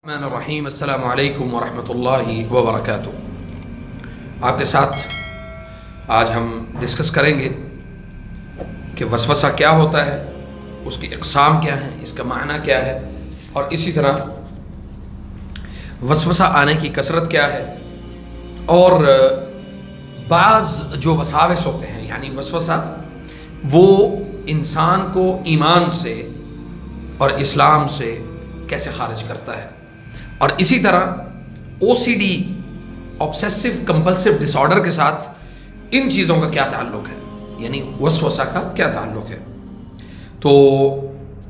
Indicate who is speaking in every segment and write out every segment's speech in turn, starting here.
Speaker 1: الرحمن الرحیم السلام علیکم ورحمۃ اللہ وبرکاتہ۔ آپ کے ساتھ آج ہم ڈسکس کریں گے کہ وسوسہ کیا ہوتا ہے، اس کی اقسام کیا ہیں، اس کا معنی کیا ہے، اور اسی طرح وسوسہ آنے کی کثرت کیا ہے، اور بعض جو وساوس ہوتے ہیں یعنی وسوسہ وہ انسان کو ایمان سے اور اسلام سے کیسے خارج کرتا ہے، اور اسی طرح او سی ڈی آبسیسو کمپلسو ڈس آرڈر کے ساتھ ان چیزوں کا کیا تعلق ہے، یعنی وسوسہ کا کیا تعلق ہے۔ تو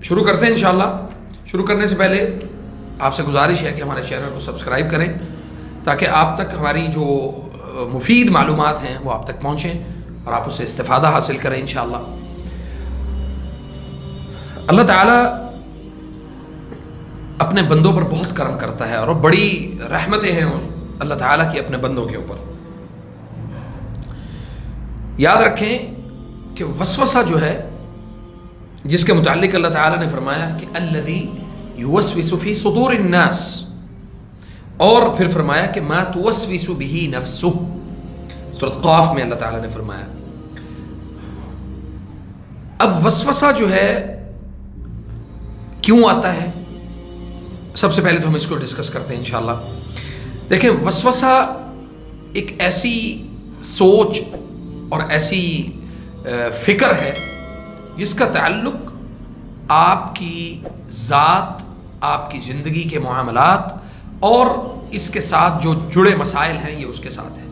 Speaker 1: شروع کرتے ہیں انشاءاللہ۔ شروع کرنے سے پہلے آپ سے گزارش ہے کہ ہمارے چینل کو سبسکرائب کریں تاکہ آپ تک ہماری جو مفید معلومات ہیں وہ آپ تک پہنچیں اور آپ اس سے استفادہ حاصل کریں انشاءاللہ۔ اللہ تعالیٰ اپنے بندوں پر بہت کرم کرتا ہے اور بڑی رحمتیں ہیں اللہ تعالیٰ کی اپنے بندوں کے اوپر۔ یاد رکھیں کہ وسوسہ جو ہے جس کے متعلق اللہ تعالیٰ نے فرمایا کہ الذی یوسوس فی صدور الناس، اور پھر فرمایا کہ ما توسوس بہ نفسہ، سورۃ قاف میں اللہ تعالیٰ نے فرمایا۔ اب وسوسہ جو ہے کیوں آتا ہے، سب سے پہلے تو ہم اس کو ڈسکس کرتے ہیں انشاءاللہ۔ دیکھیں، وسوسہ ایک ایسی سوچ اور ایسی فکر ہے جس کا تعلق آپ کی ذات، آپ کی زندگی کے معاملات اور اس کے ساتھ جو جڑے مسائل ہیں یہ اس کے ساتھ ہیں۔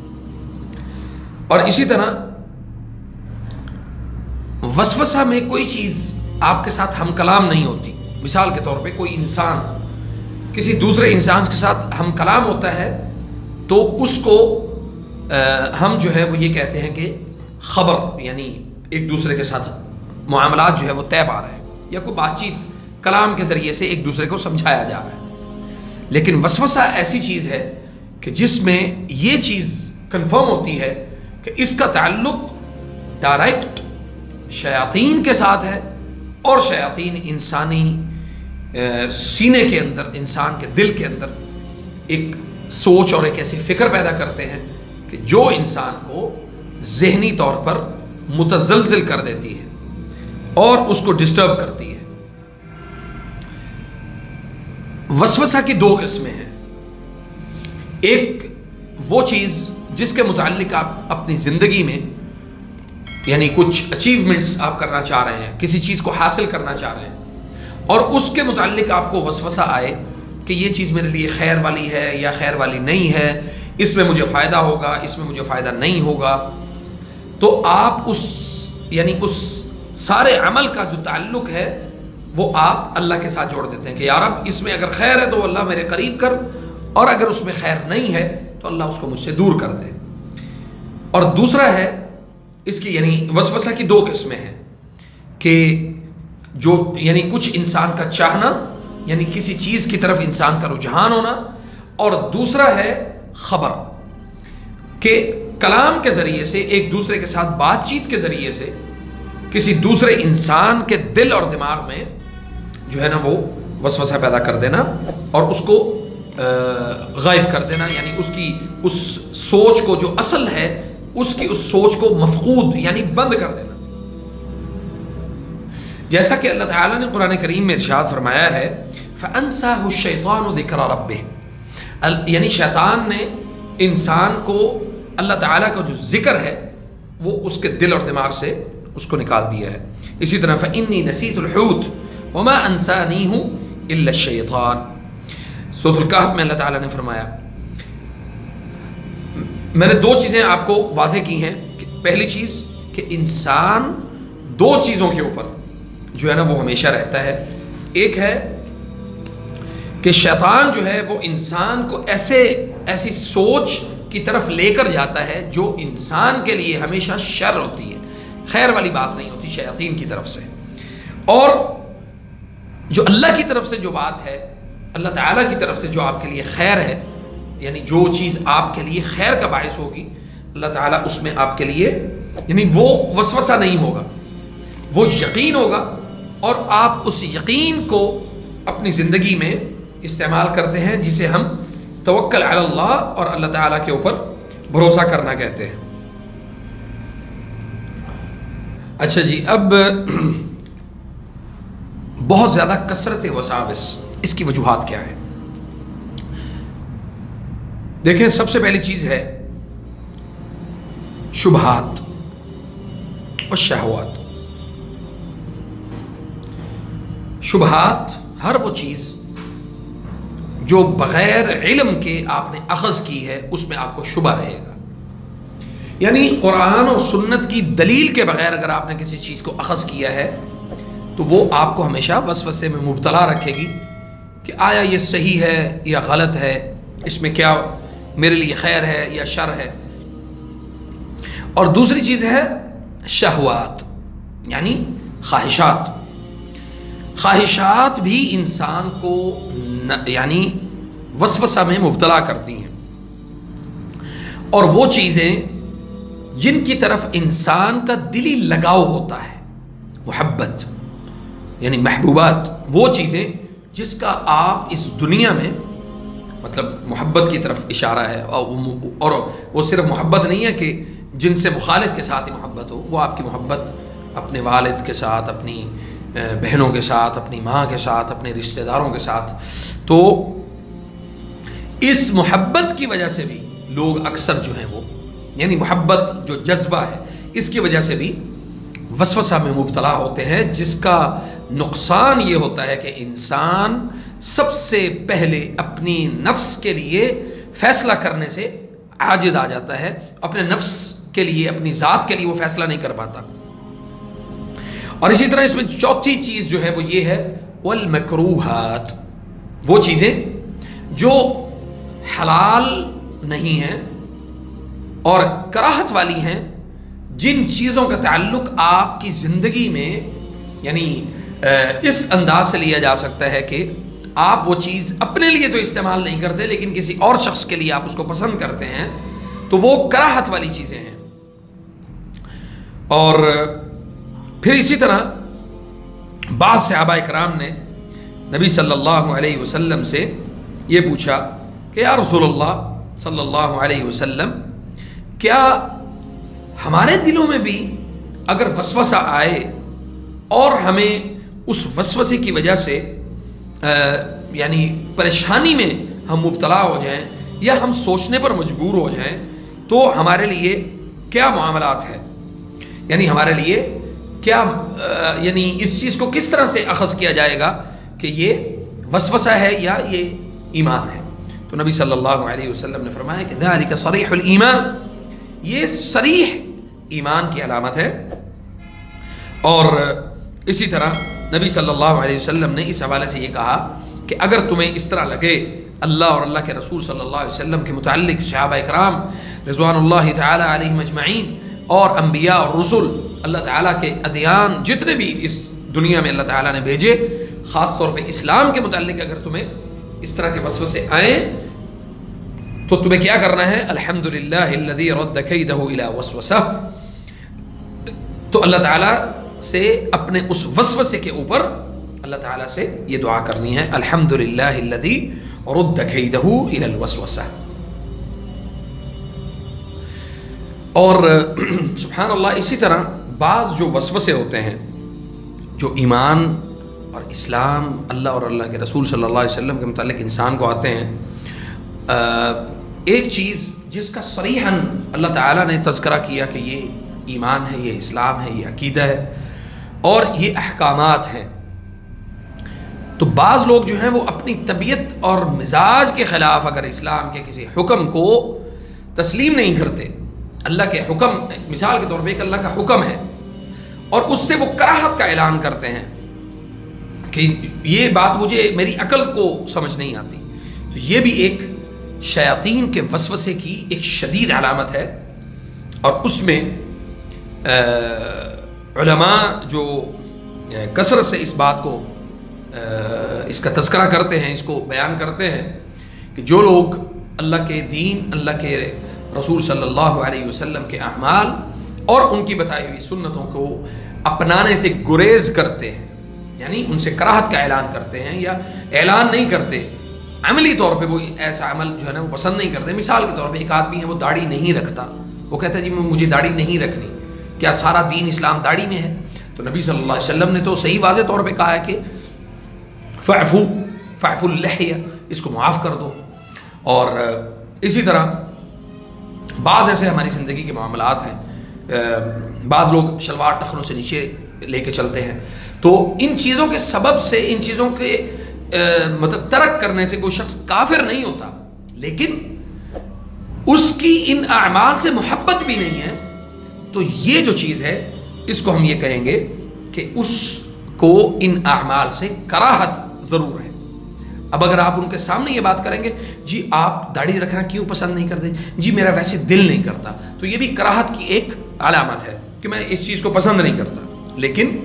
Speaker 1: اور اسی طرح وسوسہ میں کوئی چیز آپ کے ساتھ ہم کلام نہیں ہوتی۔ مثال کے طور پہ کوئی انسان کسی دوسرے انسان کے ساتھ ہم کلام ہوتا ہے تو اس کو ہم جو ہے وہ یہ کہتے ہیں کہ خبر، یعنی ایک دوسرے کے ساتھ معاملات جو ہے وہ طے پا رہے ہیں، یا کوئی بات چیت کلام کے ذریعے سے ایک دوسرے کو سمجھایا جا رہا ہے۔ لیکن وسوسہ ایسی چیز ہے کہ جس میں یہ چیز کنفرم ہوتی ہے کہ اس کا تعلق ڈائریکٹ شیاطین کے ساتھ ہے، اور شیاطین انسانی سینے کے اندر، انسان کے دل کے اندر ایک سوچ اور ایک ایسی فکر پیدا کرتے ہیں کہ جو انسان کو ذہنی طور پر متزلزل کر دیتی ہے اور اس کو ڈسٹرب کرتی ہے۔ وسوسہ کی دو قسمیں ہیں۔ ایک وہ چیز جس کے متعلق آپ اپنی زندگی میں یعنی کچھ اچیومنٹس آپ کرنا چاہ رہے ہیں، کسی چیز کو حاصل کرنا چاہ رہے ہیں، اور اس کے متعلق آپ کو وسوسہ آئے کہ یہ چیز میرے لیے خیر والی ہے یا خیر والی نہیں ہے، اس میں مجھے فائدہ ہوگا، اس میں مجھے فائدہ نہیں ہوگا، تو آپ اس سارے عمل کا جو تعلق ہے وہ آپ اللہ کے ساتھ جوڑ دیتے ہیں کہ یا رب اس میں اگر خیر ہے تو اللہ میرے قریب کر، اور اگر اس میں خیر نہیں ہے تو اللہ اس کو مجھ سے دور کر دے۔ اور دوسرا ہے اس کی یعنی وسوسہ کی دو قسمیں ہیں کہ جو یعنی کچھ انسان کا چاہنا، یعنی کسی چیز کی طرف انسان کا رجحان ہونا، اور دوسرا ہے خبر کہ کلام کے ذریعے سے ایک دوسرے کے ساتھ بات چیت کے ذریعے سے کسی دوسرے انسان کے دل اور دماغ میں جو ہے نا وہ وسوسہ پیدا کر دینا اور اس کو غائب کر دینا، یعنی اس سوچ کو جو اصل ہے اس سوچ کو مفقود یعنی بند کر دینا۔ جیسا کہ اللہ تعالیٰ نے قرآن کریم میں ارشاد فرمایا ہے فَأَنْسَاهُ الشَّيْطَانُ ذِكْرَ رَبِّهِ، یعنی شیطان نے انسان کو اللہ تعالیٰ کا جو ذکر ہے وہ اس کے دل اور دماغ سے اس کو نکال دیا ہے۔ اسی طرح فَإِنِّي نَسِيتُ الْحُوتَ وَمَا أَنْسَانِيهُ إِلَّا الشَّيْطَانُ، سورۃ الکہف میں اللہ تعالیٰ نے فرمایا۔ میں نے دو چیزیں آپ کو واضح کی ہیں کہ پہلی چیز کہ انسان دو چیزوں کے اوپر جو ہے نا وہ ہمیشہ رہتا ہے۔ ایک ہے کہ شیطان جو ہے وہ انسان کو ایسی سوچ کی طرف لے کر جاتا ہے جو انسان کے لیے ہمیشہ شر ہوتی ہے، خیر والی بات نہیں ہوتی شیاطین کی طرف سے، اور جو اللہ کی طرف سے جو بات ہے، اللہ تعالیٰ کی طرف سے جو آپ کے لیے خیر ہے، یعنی جو چیز آپ کے لیے خیر کا باعث ہوگی، اللہ تعالیٰ اس میں آپ کے لیے یعنی وہ وسوسہ نہیں ہوگا، وہ یقین ہوگا، اور آپ اس یقین کو اپنی زندگی میں استعمال کرتے ہیں جسے ہم توکل علی اللہ اور اللہ تعالیٰ کے اوپر بھروسہ کرنا کہتے ہیں۔ اچھا جی، اب بہت زیادہ کثرت وساوس، اس کی وجوہات کیا ہے؟ دیکھیں، سب سے پہلی چیز ہے شبہات اور شہوات۔ شبہات ہر وہ چیز جو بغیر علم کے آپ نے اخذ کی ہے، اس میں آپ کو شبہ رہے گا۔ یعنی قرآن اور سنت کی دلیل کے بغیر اگر آپ نے کسی چیز کو اخذ کیا ہے تو وہ آپ کو ہمیشہ وسوسے میں مبتلا رکھے گی کہ آیا یہ صحیح ہے یا غلط ہے، اس میں کیا میرے لیے خیر ہے یا شر ہے۔ اور دوسری چیز ہے شہوات، یعنی خواہشات۔ خواہشات بھی انسان کو یعنی وسوسہ میں مبتلا کرتی ہیں، اور وہ چیزیں جن کی طرف انسان کا دلی لگاؤ ہوتا ہے، محبت یعنی محبوبات، وہ چیزیں جس کا آپ اس دنیا میں مطلب محبت کی طرف اشارہ ہے، اور وہ صرف محبت نہیں ہے کہ جن سے مخالف کے ساتھ ہی محبت ہو، وہ آپ کی محبت اپنے والد کے ساتھ، اپنی بہنوں کے ساتھ، اپنی ماں کے ساتھ، اپنے رشتہ داروں کے ساتھ۔ تو اس محبت کی وجہ سے بھی لوگ اکثر جو ہیں وہ، یعنی محبت جو جذبہ ہے، اس کی وجہ سے بھی وسوسہ میں مبتلا ہوتے ہیں، جس کا نقصان یہ ہوتا ہے کہ انسان سب سے پہلے اپنی نفس کے لیے فیصلہ کرنے سے عاجز آ جاتا ہے، اپنے نفس کے لیے، اپنی ذات کے لیے وہ فیصلہ نہیں کر پاتا۔ اور اسی طرح اس میں چوتھی چیز جو ہے وہ یہ ہے والمکروہات، وہ چیزیں جو حلال نہیں ہیں اور کراہت والی ہیں، جن چیزوں کا تعلق آپ کی زندگی میں یعنی اس انداز سے لیا جا سکتا ہے کہ آپ وہ چیز اپنے لیے تو استعمال نہیں کرتے لیکن کسی اور شخص کے لیے آپ اس کو پسند کرتے ہیں، تو وہ کراہت والی چیزیں ہیں۔ اور پھر اسی طرح بعض صحابہ کرام نے نبی صلی اللہ علیہ وسلم سے یہ پوچھا کہ یا رسول اللہ صلی اللہ علیہ وسلم، کیا ہمارے دلوں میں بھی اگر وسوسہ آئے اور ہمیں اس وسوسے کی وجہ سے یعنی پریشانی میں ہم مبتلا ہو جائیں یا ہم سوچنے پر مجبور ہو جائیں، تو ہمارے لیے کیا معاملات ہیں؟ یعنی ہمارے لیے کیا یعنی اس چیز کو کس طرح سے اخذ کیا جائے گا کہ یہ وسوسہ ہے یا یہ ایمان ہے؟ تو نبی صلی اللہ علیہ وسلم نے فرمایا کہ ذالک صریح الایمان، یہ صریح ایمان کی علامت ہے۔ اور اسی طرح نبی صلی اللہ علیہ وسلم نے اس حوالے سے یہ کہا کہ اگر تمہیں اس طرح لگے اللہ اور اللہ کے رسول صلی اللہ علیہ وسلم کے متعلق صحابہ اکرام رضوان اللہ تعالی علیہم اجمعین اور انبیاء اور رسل، اللہ تعالیٰ کے ادیان جتنے بھی اس دنیا میں اللہ تعالیٰ نے بھیجے، خاص طور پہ اسلام کے متعلق اگر تمہیں اس طرح کے وسوسے آئیں تو تمہیں کیا کرنا ہے؟ الحمدللہ الذی رد کیدہ الی وسوسہ، تو اللہ تعالیٰ سے اپنے اس وسوسے کے اوپر اللہ تعالیٰ سے یہ دعا کرنی ہے، الحمدللہ الذی رد کیدہ الی الوسوسہ۔ اور سبحان اللہ، اسی طرح بعض جو وسوسے ہوتے ہیں جو ایمان اور اسلام، اللہ اور اللہ کے رسول صلی اللہ علیہ وسلم کے متعلق انسان کو آتے ہیں، ایک چیز جس کا صریحاً اللہ تعالیٰ نے تذکرہ کیا کہ یہ ایمان ہے، یہ اسلام ہے، یہ عقیدہ ہے اور یہ احکامات ہیں، تو بعض لوگ جو ہیں وہ اپنی طبیعت اور مزاج کے خلاف اگر اسلام کے کسی حکم کو تسلیم نہیں کرتے، اللہ کے حکم، مثال کے طور پہ ایک اللہ کا حکم ہے اور اس سے وہ کراہت کا اعلان کرتے ہیں کہ یہ بات مجھے میری عقل کو سمجھ نہیں آتی، تو یہ بھی ایک شیاطین کے وسوسے کی ایک شدید علامت ہے۔ اور اس میں علماء جو کثرت سے اس بات کو اس کا تذکرہ کرتے ہیں، اس کو بیان کرتے ہیں کہ جو لوگ اللہ کے دین، اللہ کے رسول صلی اللہ علیہ وسلم کے اعمال اور ان کی بتائی ہوئی سنتوں کو اپنانے سے گریز کرتے ہیں، یعنی ان سے کراہت کا اعلان کرتے ہیں یا اعلان نہیں کرتے عملی طور پہ وہ ایسا عمل جو ہے نا وہ پسند نہیں کرتے. مثال کے طور پہ ایک آدمی ہے وہ داڑھی نہیں رکھتا, وہ کہتا ہے جی مجھے داڑھی نہیں رکھنی. کیا سارا دین اسلام داڑھی میں ہے؟ تو نبی صلی اللہ علیہ وسلم نے تو صحیح واضح طور پہ کہا ہے کہ فاعفوا اللحیہ, اس کو معاف کر دو. اور اسی طرح بعض ایسے ہماری زندگی کے معاملات ہیں, بعض لوگ شلوار ٹخنوں سے نیچے لے کے چلتے ہیں, تو ان چیزوں کے سبب سے, ان چیزوں کے مطلب ترک کرنے سے کوئی شخص کافر نہیں ہوتا, لیکن اس کی ان اعمال سے محبت بھی نہیں ہے. تو یہ جو چیز ہے اس کو ہم یہ کہیں گے کہ اس کو ان اعمال سے کراہت ضرور ہے. اب اگر آپ ان کے سامنے یہ بات کریں گے جی آپ داڑھی رکھنا کیوں پسند نہیں کرتے, جی میرا ویسے دل نہیں کرتا, تو یہ بھی کراہت کی ایک علامت ہے کہ میں اس چیز کو پسند نہیں کرتا. لیکن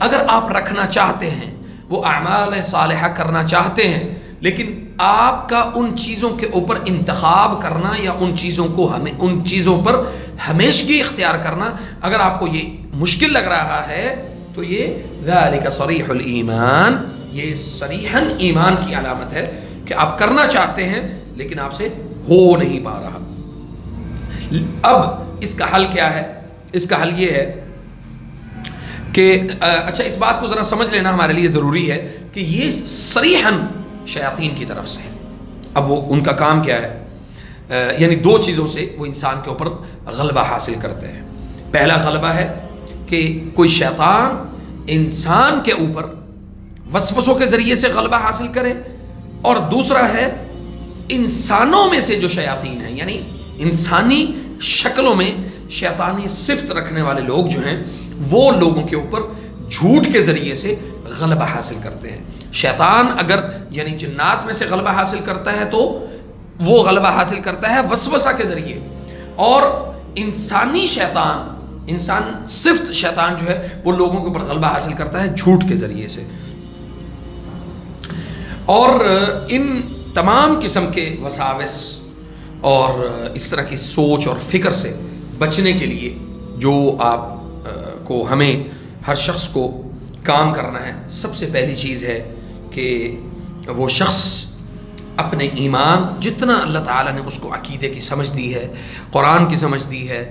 Speaker 1: اگر آپ رکھنا چاہتے ہیں, وہ اعمال صالحہ کرنا چاہتے ہیں, لیکن آپ کا ان چیزوں کے اوپر انتخاب کرنا یا ان چیزوں پر ہمیشگی اختیار کرنا اگر آپ کو یہ مشکل لگ رہا ہے, تو یہ ذالک صریح الایمان, یہ صریحاً ایمان کی علامت ہے کہ آپ کرنا چاہتے ہیں لیکن آپ سے ہو نہیں پا رہا. اب اس کا حل کیا ہے؟ اس کا حل یہ ہے کہ اچھا اس بات کو ذرا سمجھ لینا ہمارے لیے ضروری ہے کہ یہ صریحاً شیاطین کی طرف سے ہے. اب وہ ان کا کام کیا ہے؟ یعنی دو چیزوں سے وہ انسان کے اوپر غلبہ حاصل کرتے ہیں. پہلا غلبہ ہے کہ کوئی شیطان انسان کے اوپر وسوسوں کے ذریعے سے غلبہ حاصل کرے, اور دوسرا ہے انسانوں میں سے جو شیاطین ہیں, یعنی انسانی شکلوں میں شیطانی صفت رکھنے والے لوگ جو ہیں وہ لوگوں کے اوپر جھوٹ کے ذریعے سے غلبہ حاصل کرتے ہیں. شیطان اگر یعنی جنات میں سے غلبہ حاصل کرتا ہے تو وہ غلبہ حاصل کرتا ہے وسوسہ کے ذریعے, اور انسانی شیطان, انسان صفت شیطان جو ہے وہ لوگوں کے اوپر غلبہ حاصل کرتا ہے جھوٹ کے ذریعے سے. اور ان تمام قسم کے وساوس اور اس طرح کی سوچ اور فکر سے بچنے کے لیے جو آپ کو, ہمیں ہر شخص کو کام کرنا ہے, سب سے پہلی چیز ہے کہ وہ شخص اپنے ایمان, جتنا اللہ تعالیٰ نے اس کو عقیدے کی سمجھ دی ہے, قرآن کی سمجھ دی ہے,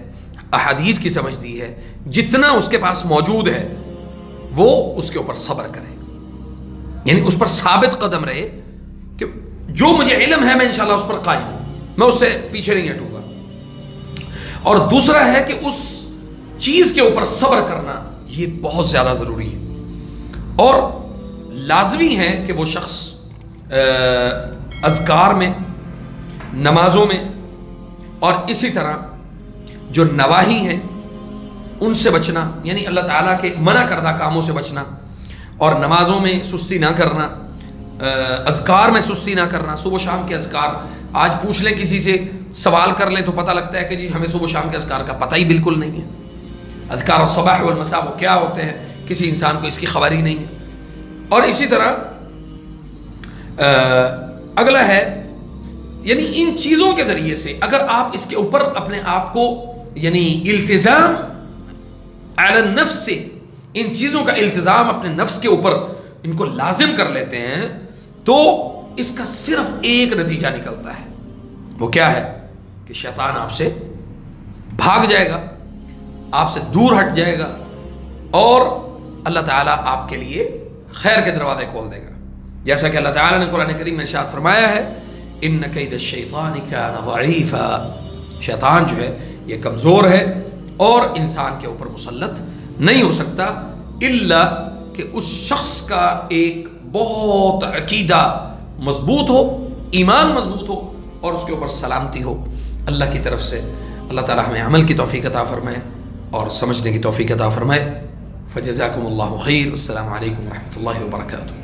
Speaker 1: احادیث کی سمجھ دی ہے, جتنا اس کے پاس موجود ہے وہ اس کے اوپر صبر کرے, یعنی اس پر ثابت قدم رہے کہ جو مجھے علم ہے میں انشاءاللہ اس پر قائم ہوں, میں اس سے پیچھے نہیں ہٹوں گا. اور دوسرا ہے کہ اس چیز کے اوپر صبر کرنا یہ بہت زیادہ ضروری ہے, اور لازمی ہے کہ وہ شخص اذکار میں, نمازوں میں, اور اسی طرح جو نواہی ہیں ان سے بچنا, یعنی اللہ تعالیٰ کے منع کردہ کاموں سے بچنا, اور نمازوں میں سستی نہ کرنا, اذکار میں سستی نہ کرنا. صبح شام کے اذکار آج پوچھ لیں کسی سے, سوال کر لیں تو پتہ لگتا ہے کہ جی ہمیں صبح شام کے اذکار کا پتہ ہی بالکل نہیں ہے. اذکار الصباح والمساء وہ کیا ہوتے ہیں کسی انسان کو اس کی خبر ہی نہیں ہے. اور اسی طرح اگلا ہے یعنی ان چیزوں کے ذریعے سے اگر آپ اس کے اوپر اپنے آپ کو یعنی التزام علی النفس سے, ان چیزوں کا التزام اپنے نفس کے اوپر ان کو لازم کر لیتے ہیں, تو اس کا صرف ایک نتیجہ نکلتا ہے. وہ کیا ہے کہ شیطان آپ سے بھاگ جائے گا, آپ سے دور ہٹ جائے گا, اور اللہ تعالیٰ آپ کے لیے خیر کے دروازے کھول دے گا. جیسا کہ اللہ تعالیٰ نے قرآن کریم میں ارشاد فرمایا ہے ان کید الشیطان کان ضعیفا, شیطان جو ہے یہ کمزور ہے اور انسان کے اوپر مسلط نہیں ہو سکتا الا کہ اس شخص کا ایک بہت عقیدہ مضبوط ہو, ایمان مضبوط ہو, اور اس کے اوپر سلامتی ہو. اللہ کی طرف سے اللہ تعالیٰ ہمیں عمل کی توفیق عطا فرمائے اور سمجھنے کی توفیق عطا فرمائے. فجزاکم اللہ خیر. السلام علیکم ورحمۃ اللہ وبرکاتہ.